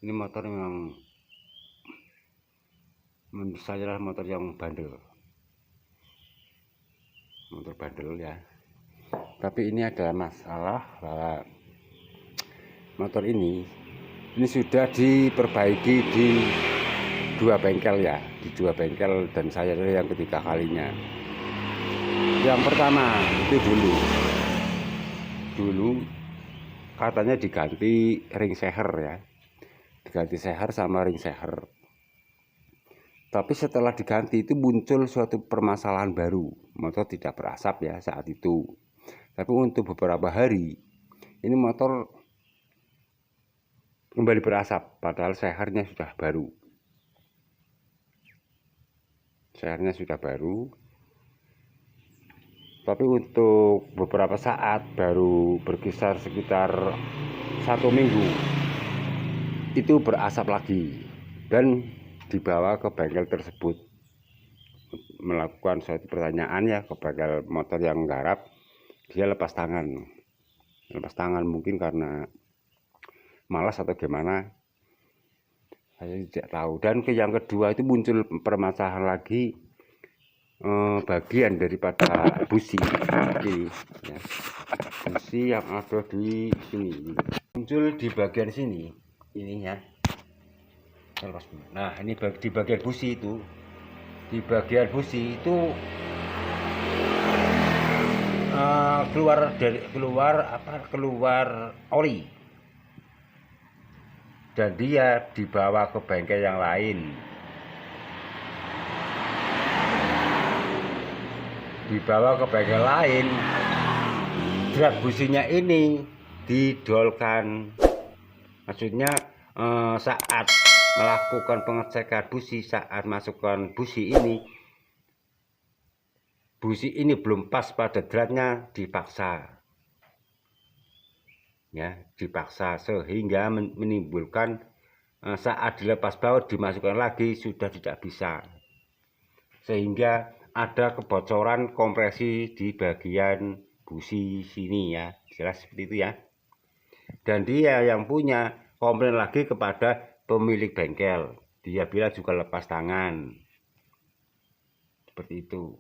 Ini motor memang menurut saya adalah motor yang bandel, ya. Tapi ini ada masalah bahwa motor ini sudah diperbaiki di dua bengkel, ya, dan saya adalah yang ketiga kalinya. Yang pertama itu dulu katanya diganti ring seher, ya, diganti seher sama ring seher. Tapi setelah diganti itu muncul suatu permasalahan baru, motor tidak berasap, ya, saat itu. Tapi untuk beberapa hari ini motor kembali berasap, padahal sehernya sudah baru. Tapi untuk beberapa saat, baru berkisar sekitar 1 minggu, itu berasap lagi dan dibawa ke bengkel tersebut, melakukan suatu pertanyaan, ya, ke bengkel motor yang nggarap. Dia lepas tangan mungkin karena malas atau gimana, saya tidak tahu. Dan yang kedua itu muncul permasalahan lagi, bagian daripada busi ini, ya. Busi yang ada di sini muncul di bagian sini ini, ya. Nah, ini di bagian busi itu, keluar oli, dan dia dibawa ke bengkel yang lain. Drat businya ini didolkan, maksudnya saat melakukan pengecekan busi, saat masukkan busi ini belum pas pada dratnya, dipaksa, sehingga menimbulkan saat dilepas baut dimasukkan lagi sudah tidak bisa, sehingga ada kebocoran kompresi di bagian busi sini, ya, jelas seperti itu, ya. Dan dia yang punya komplain lagi kepada pemilik bengkel, dia bilang juga lepas tangan, seperti itu.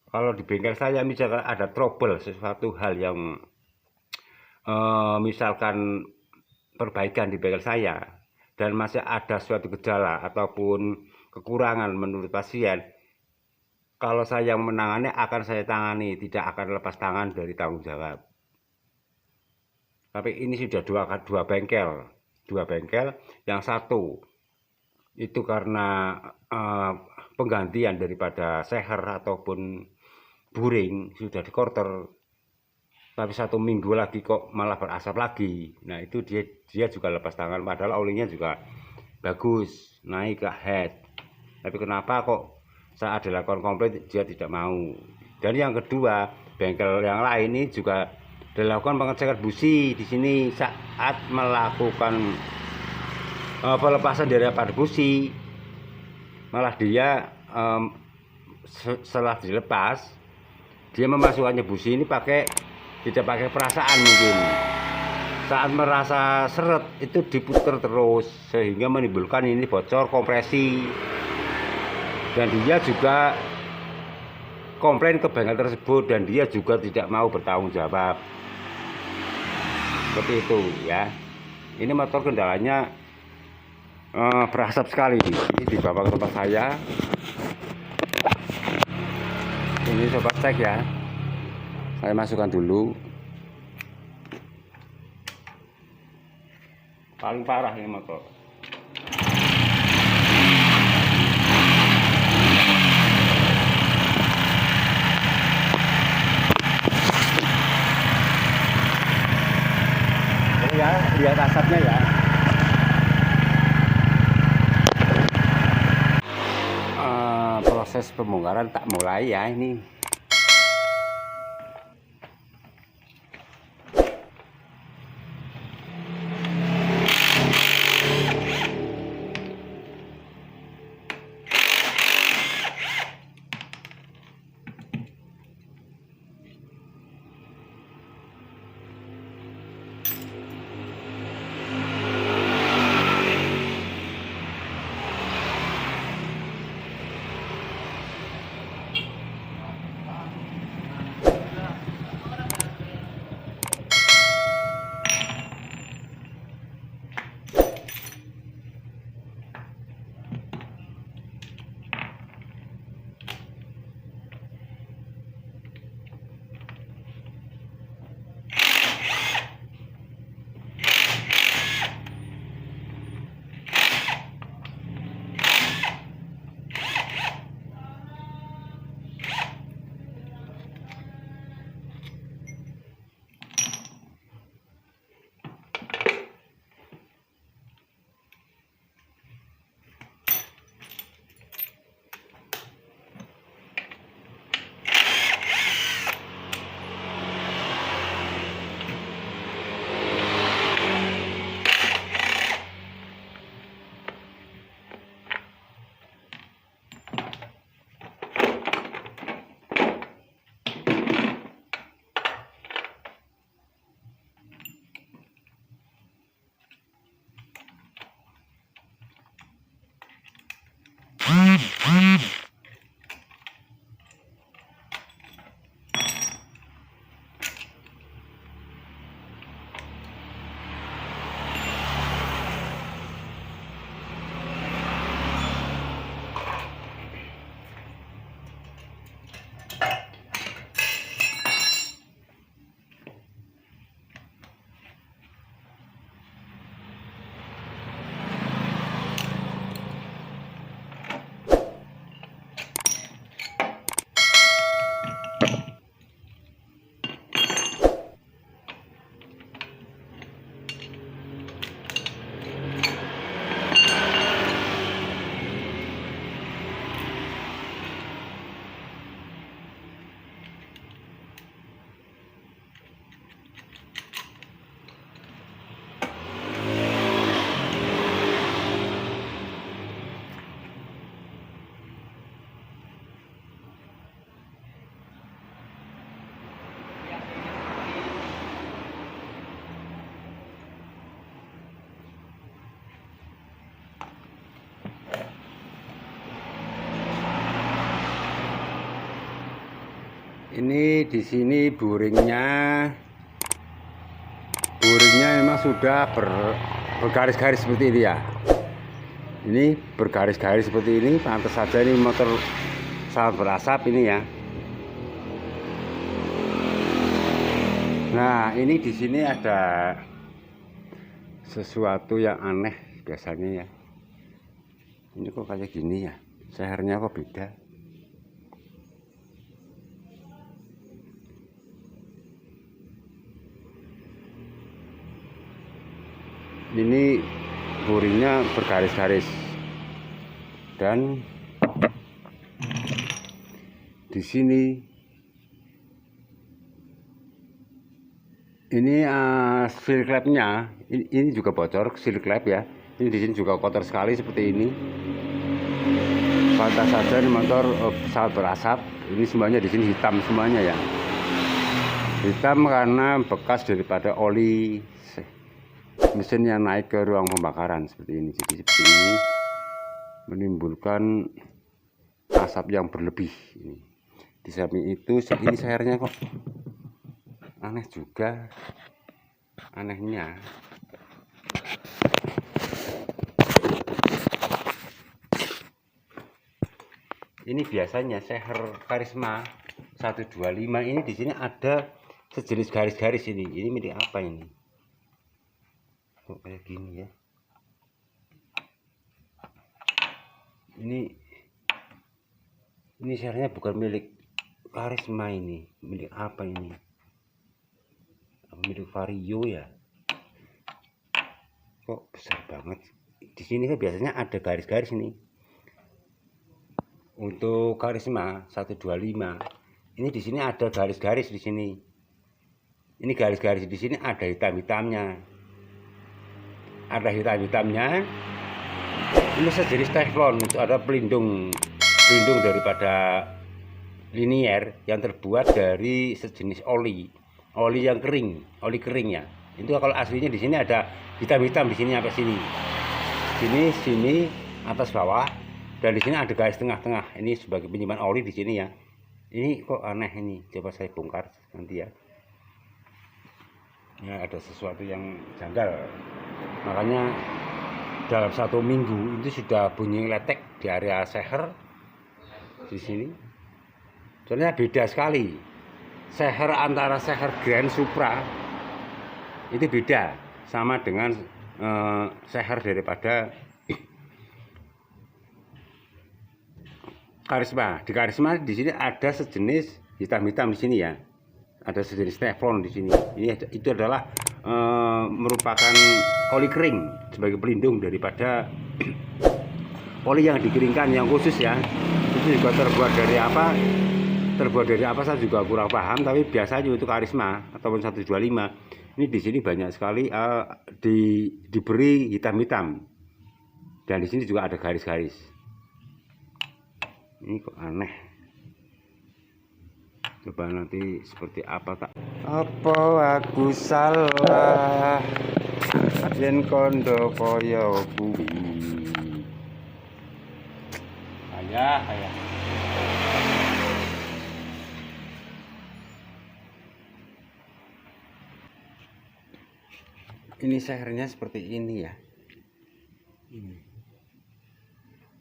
Kalau di bengkel saya misalkan ada trouble, sesuatu hal yang misalkan perbaikan di bengkel saya, dan masih ada suatu gejala ataupun kekurangan menurut pasien, kalau saya yang menangani akan saya tangani, tidak akan lepas tangan dari tanggung jawab. Tapi ini sudah dua bengkel, yang satu itu karena penggantian daripada seher ataupun buring sudah dikorter, tapi 1 minggu lagi kok malah berasap lagi. Nah, itu dia juga lepas tangan, padahal olinya juga bagus, naik ke head. Tapi kenapa kok saat dilakukan komplain dia tidak mau? Dan yang kedua, bengkel yang lain ini juga dilakukan pengecekan busi di sini saat melakukan pelepasan daripada busi. Malah dia setelah dilepas, dia memasukkannya busi ini tidak pakai perasaan mungkin. Saat merasa seret itu diputar terus, sehingga menimbulkan ini bocor kompresi. Dan dia juga komplain ke bengkel tersebut, dan dia juga tidak mau bertanggung jawab, seperti itu, ya. Ini motor kendalanya berasap sekali. Ini dibawa ke tempat saya. Ini sobat cek, ya, saya masukkan dulu. Paling parah ini motor. Ini, ya, lihat asapnya, ya. Proses pembongkaran tak mulai, ya, ini. Ini di sini buringnya memang sudah bergaris-garis seperti ini ya. Ini bergaris-garis seperti ini, pantas saja ini motor sangat berasap ini ya. Nah, ini di sini ada sesuatu yang aneh biasanya ya. Ini kok kayak gini ya, sehernya kok beda. Ini buringnya bergaris-garis dan di sini ini seal clamp-nya ini juga bocor, seal clamp ya. Ini di sini juga kotor sekali seperti ini. Pantas saja ini motor sangat berasap. Ini semuanya di sini hitam semuanya ya. Hitam karena bekas daripada oli mesin yang naik ke ruang pembakaran seperti ini. Jadi seperti ini menimbulkan asap yang berlebih. Ini. Di samping itu ini sehernya kok aneh juga. Anehnya ini biasanya seher Karisma 125 ini di sini ada sejenis garis-garis ini. Ini milik apa ini? Kok kayak gini ya. Ini sehernya bukan milik Karisma, ini milik apa ini? Milik Vario ya. Kok besar banget. Di sini kan biasanya ada garis-garis ini. Untuk Karisma 125 ini di sini ada garis-garis di sini. Ini garis-garis di sini ada hitam-hitamnya. Ada hitam-hitamnya. Ini sejenis teflon, ada pelindung daripada linier yang terbuat dari sejenis oli yang kering, oli kering ya. Itu kalau aslinya di sini ada hitam-hitam di sini sampai sini. Sini atas bawah, dan di sini ada garis tengah-tengah. Ini sebagai penyimpan oli di sini ya. Ini kok aneh ini. Coba saya bongkar nanti ya. Ya ada sesuatu yang janggal. Makanya dalam 1 minggu itu sudah bunyi letek di area seher di sini. Soalnya beda sekali. Seher antara seher Grand Supra itu beda sama dengan seher daripada Karisma. Di Karisma di sini ada sejenis hitam-hitam di sini ya. Ada sejenis teflon di sini. Itu adalah merupakan oli kering sebagai pelindung daripada oli yang dikeringkan yang khusus ya. Itu juga terbuat dari apa? Terbuat dari apa saya juga kurang paham, tapi biasanya untuk Karisma ataupun 125 ini di sini banyak sekali diberi hitam-hitam. Dan di sini juga ada garis-garis. Ini kok aneh. Coba nanti seperti apa kak? Apa aku salah yen kondo kaya kuwi? Ayah. Ini sehernya seperti ini ya.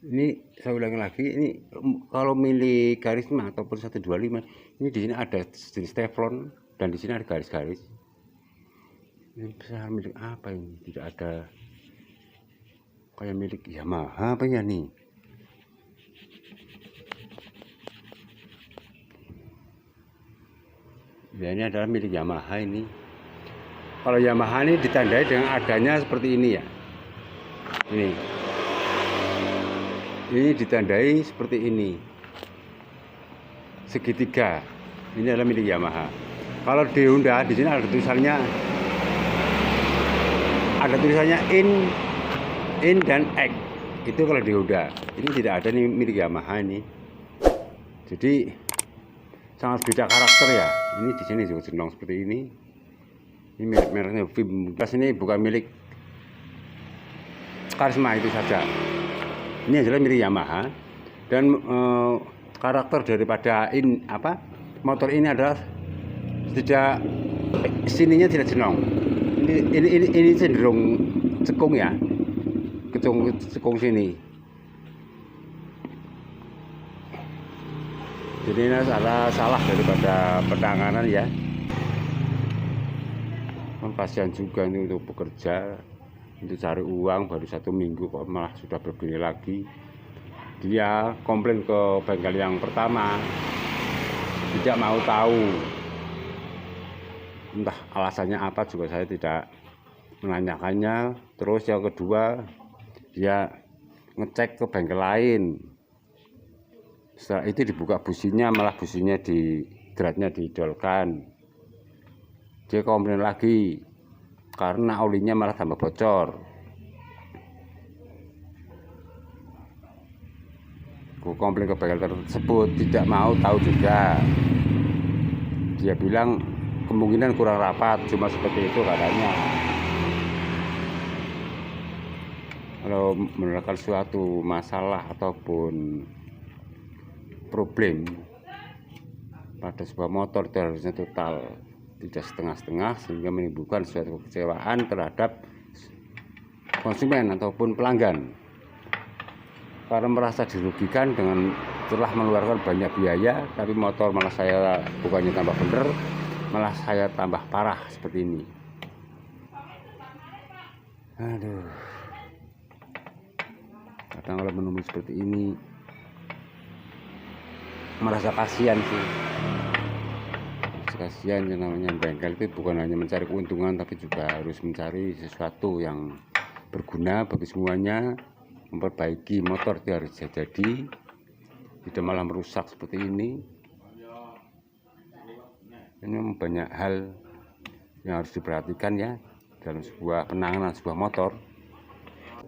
Ini saya ulangi lagi, ini kalau milik Karisma ataupun 125 ini di sini ada jenis teflon dan di sini ada garis-garis. Ini besar milik apa ini? Tidak ada kayak milik Yamaha apa ya nih? Ya ini adalah milik Yamaha ini. Kalau Yamaha ini ditandai dengan adanya seperti ini ya. Ini ditandai seperti ini, segitiga. Ini adalah milik Yamaha. Kalau di Honda di sini ada tulisannya in dan X. Itu kalau di Honda. Ini tidak ada nih milik Yamaha ini. Jadi sangat beda karakter ya. Ini di sini juga jenong seperti ini. Ini mereknya Vim. Ini bukan milik Karisma itu saja. Ini adalah milik Yamaha dan karakter daripada motor ini adalah tidak sininya tidak jenong. Ini cenderung cekung ya, cekung sini. Jadi ini salah daripada penanganan ya. Kasihan juga ini untuk bekerja, untuk cari uang baru 1 minggu kok malah sudah begini lagi. Dia komplain ke bengkel yang pertama, tidak mau tahu, entah alasannya apa juga saya tidak menanyakannya. Terus yang kedua, dia ngecek ke bengkel lain. Setelah itu dibuka businya, malah businya dratnya didolkan. Dia komplain lagi karena olinya malah tambah bocor. Aku komplain ke bengkel tersebut, tidak mau tahu juga. Dia bilang kemungkinan kurang rapat, cuma seperti itu katanya. Kalau menemukan suatu masalah ataupun problem pada sebuah motor itu harusnya total, tidak setengah-setengah, sehingga menimbulkan suatu kekecewaan terhadap konsumen ataupun pelanggan, karena merasa dirugikan dengan telah mengeluarkan banyak biaya, tapi motor malah saya bukannya tambah bener, malah saya tambah parah seperti ini. Aduh, kadang kalau menemui seperti ini merasa kasihan sih. Kasihan, yang namanya bengkel itu bukan hanya mencari keuntungan, tapi juga harus mencari sesuatu yang berguna bagi semuanya. Memperbaiki motor itu harus jadi, tidak malah merusak seperti ini. Ini banyak hal yang harus diperhatikan ya dalam sebuah penanganan sebuah motor.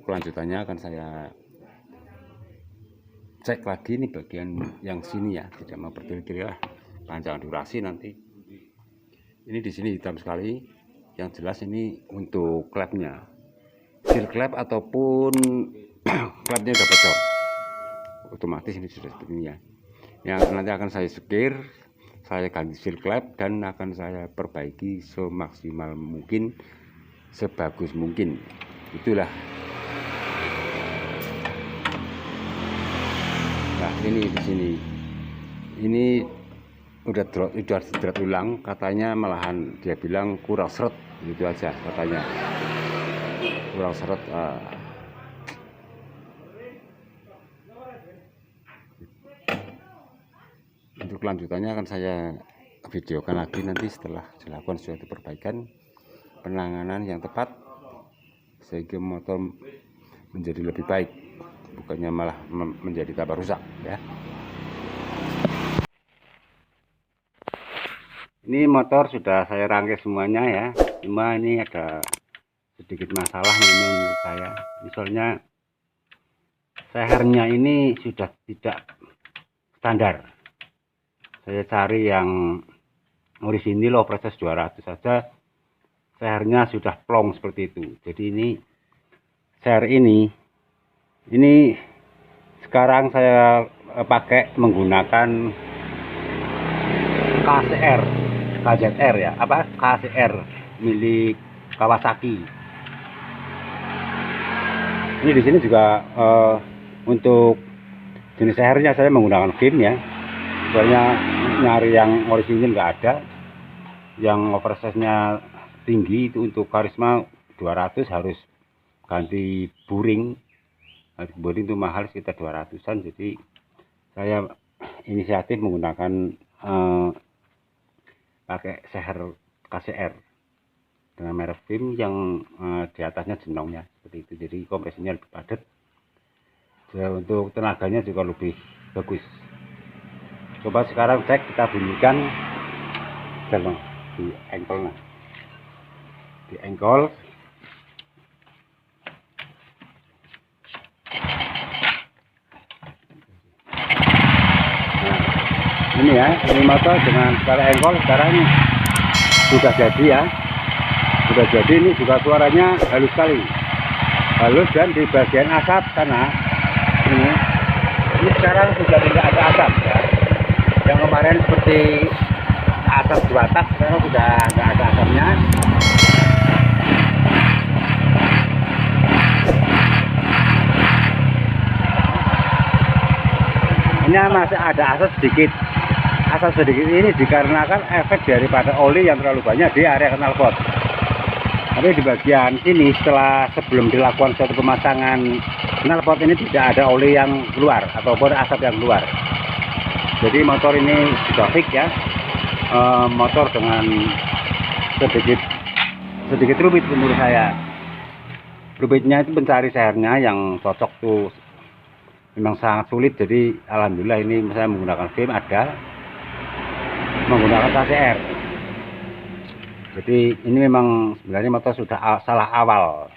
Kelanjutannya akan saya cek lagi nih bagian yang sini ya, tidak mau bertele-tele lah, panjang durasi nanti. Ini di sini hitam sekali, yang jelas ini untuk klepnya, seal klep ataupun klepnya udah bocor, otomatis ini sudah seperti ini ya. Yang nanti akan saya sekir, saya ganti seal klep dan akan saya perbaiki semaksimal mungkin, sebagus mungkin. Itulah. Nah ini di sini, ini udah didrat ulang, katanya malahan dia bilang kurang seret, gitu aja katanya, kurang seret. Untuk kelanjutannya akan saya videokan lagi nanti setelah dilakukan suatu perbaikan, penanganan yang tepat, sehingga motor menjadi lebih baik, bukannya malah menjadi tambah rusak ya. Ini motor sudah saya rangkai semuanya ya, cuma ini ada sedikit masalah menurut saya. Misalnya sehernya ini sudah tidak standar. Saya cari yang orisinil low proses 200 saja, sehernya sudah plong seperti itu. Jadi ini seher ini sekarang saya pakai menggunakan KZR ya, KZR milik Kawasaki. Ini di sini juga untuk jenis sehernya saya menggunakan VIN ya. Soalnya nyari yang orisinil nggak ada, yang oversize-nya tinggi itu untuk Karisma 200 harus ganti buring. Buring itu mahal sekitar 200-an, jadi saya inisiatif menggunakan pakai seher KZR dengan merek VIN yang di atasnya jenongnya seperti itu, jadi kompresinya lebih padat. Jadi untuk tenaganya juga lebih bagus. Coba sekarang cek, kita bunyikan di engkol. Ini ya, ini motor dengan skala engkol sekarang sudah jadi ya, sudah jadi. Ini juga suaranya halus sekali, halus, dan di bagian asap sana ini sekarang sudah tidak ada asap ya. Yang kemarin seperti asap di atas, sekarang sudah nggak ada asapnya. Ini masih ada asap sedikit. Asap sedikit ini dikarenakan efek daripada oli yang terlalu banyak di area knalpot. Tapi di bagian sini sebelum dilakukan suatu pemasangan knalpot ini tidak ada oli yang keluar ataupun asap yang keluar. Jadi motor ini sudah fix ya. Motor dengan sedikit rumit menurut saya. Rumitnya itu pencari sehernya yang cocok tuh memang sangat sulit. Jadi alhamdulillah ini saya menggunakan film ada, menggunakan KCR. Jadi ini memang sebenarnya motor sudah salah awal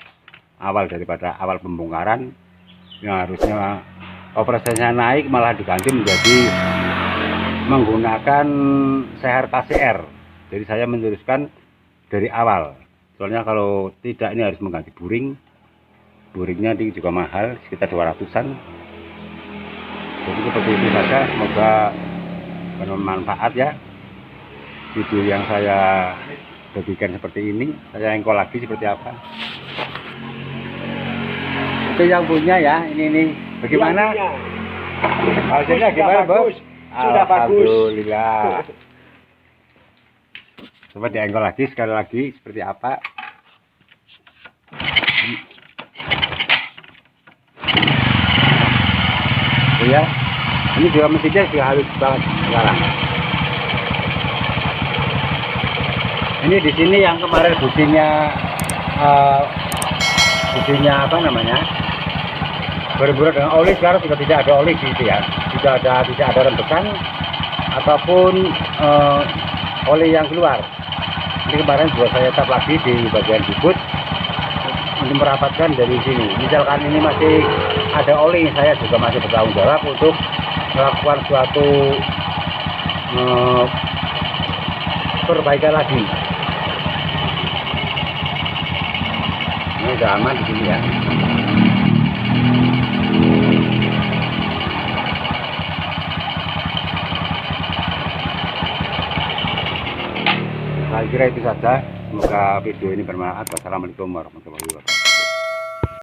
daripada awal pembongkaran, yang harusnya operasinya naik malah diganti menjadi menggunakan seher KCR. Jadi saya meneruskan dari awal, soalnya kalau tidak ini harus mengganti buringnya ini juga mahal, sekitar 200-an. Jadi seperti itu saja, semoga bermanfaat ya video yang saya bagikan seperti ini. Saya engkol lagi seperti apa itu yang punya ya. Ini bagaimana hasilnya, gimana Bos? Sudah bagus. Alhamdulillah. Coba diengkol lagi sekali lagi seperti apa. Oh ya, ini juga mesinnya juga halus banget sekarang. Ini di sini yang kemarin businya apa namanya, berbuat dengan oli, sekarang sudah tidak ada oli gitu ya. Tidak ada rembesan ataupun oli yang keluar. Ini kemarin juga saya tap lagi di bagian bibut untuk merapatkan dari sini. Misalkan ini masih ada oli, saya juga masih bertanggung jawab untuk melakukan suatu perbaikan lagi. Ini udah aman di sini ya. Saya kira itu saja. Semoga video ini bermanfaat. Wassalamualaikum warahmatullahi wabarakatuh.